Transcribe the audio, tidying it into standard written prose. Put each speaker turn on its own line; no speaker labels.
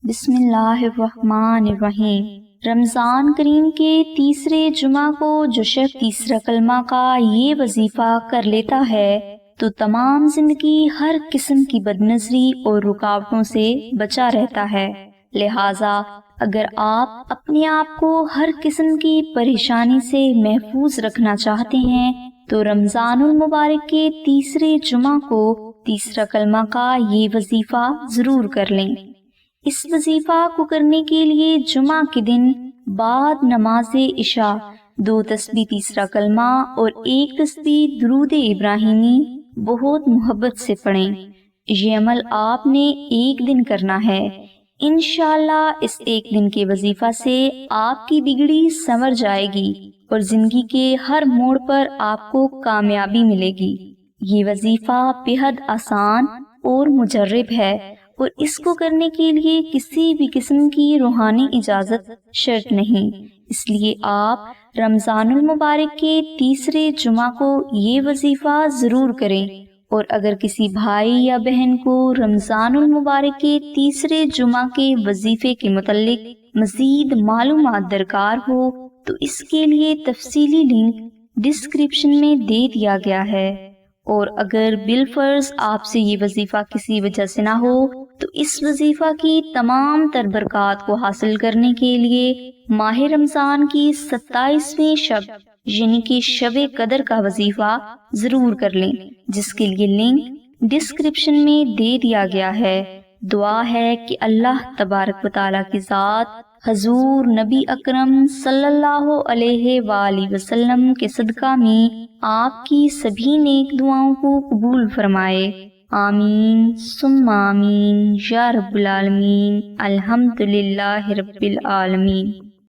بسم اللہ الرحمن الرحیم۔ رمضان کریم کے تیسرے جمعہ کو جو شخص تیسرا کلمہ کا یہ وظیفہ کر لیتا ہے تو تمام زندگی ہر قسم کی بدنظری اور رکاوٹوں سے بچا رہتا ہے۔ لہٰذا اگر آپ اپنے آپ کو ہر قسم کی پریشانی سے محفوظ رکھنا چاہتے ہیں تو رمضان المبارک کے تیسرے جمعہ کو تیسرا کلمہ کا یہ وظیفہ ضرور کر لیں۔ اس وظیفہ کو کرنے کے لیے جمعہ کے دن بعد نماز عشاء 2 تسبیح تیسرا کلمہ اور 1 تسبیح درود ابراہیمی بہت محبت سے پڑھیں۔ یہ عمل آپ نے ایک دن کرنا ہے۔ انشاءاللہ اس ایک دن کے وظیفہ سے آپ کی بگڑی سنور جائے گی اور زندگی کے ہر موڑ پر آپ کو کامیابی ملے گی۔ یہ وظیفہ بےحد آسان اور مجرب ہے اور اس کو کرنے کے لیے کسی بھی قسم کی روحانی اجازت شرط نہیں، اس لیے آپ رمضان المبارک کے تیسرے جمعہ کو یہ وظیفہ ضرور کریں۔ اور اگر کسی بھائی یا بہن کو رمضان المبارک کے تیسرے جمعہ کے وظیفے کے متعلق مزید معلومات درکار ہو تو اس کے لیے تفصیلی لنک ڈسکرپشن میں دے دیا گیا ہے۔ اور اگر بالفرض آپ سے یہ وظیفہ کسی وجہ سے نہ ہو تو اس وظیفہ کی تمام تر برکات کو حاصل کرنے کے لیے ماہ رمضان کی 27ویں شب یعنی کہ شب قدر کا وظیفہ ضرور کر لیں، جس کے لیے لنک ڈسکرپشن میں دے دیا گیا ہے۔ دعا ہے کہ اللہ تبارک و تعالیٰ کی ذات حضور نبی اکرم صلی اللہ علیہ وآلہ وسلم کے صدقہ میں آپ کی سبھی نیک دعاؤں کو قبول فرمائے۔ آمین ثم آمین یا رب العالمین۔ الحمدللہ رب العالمین۔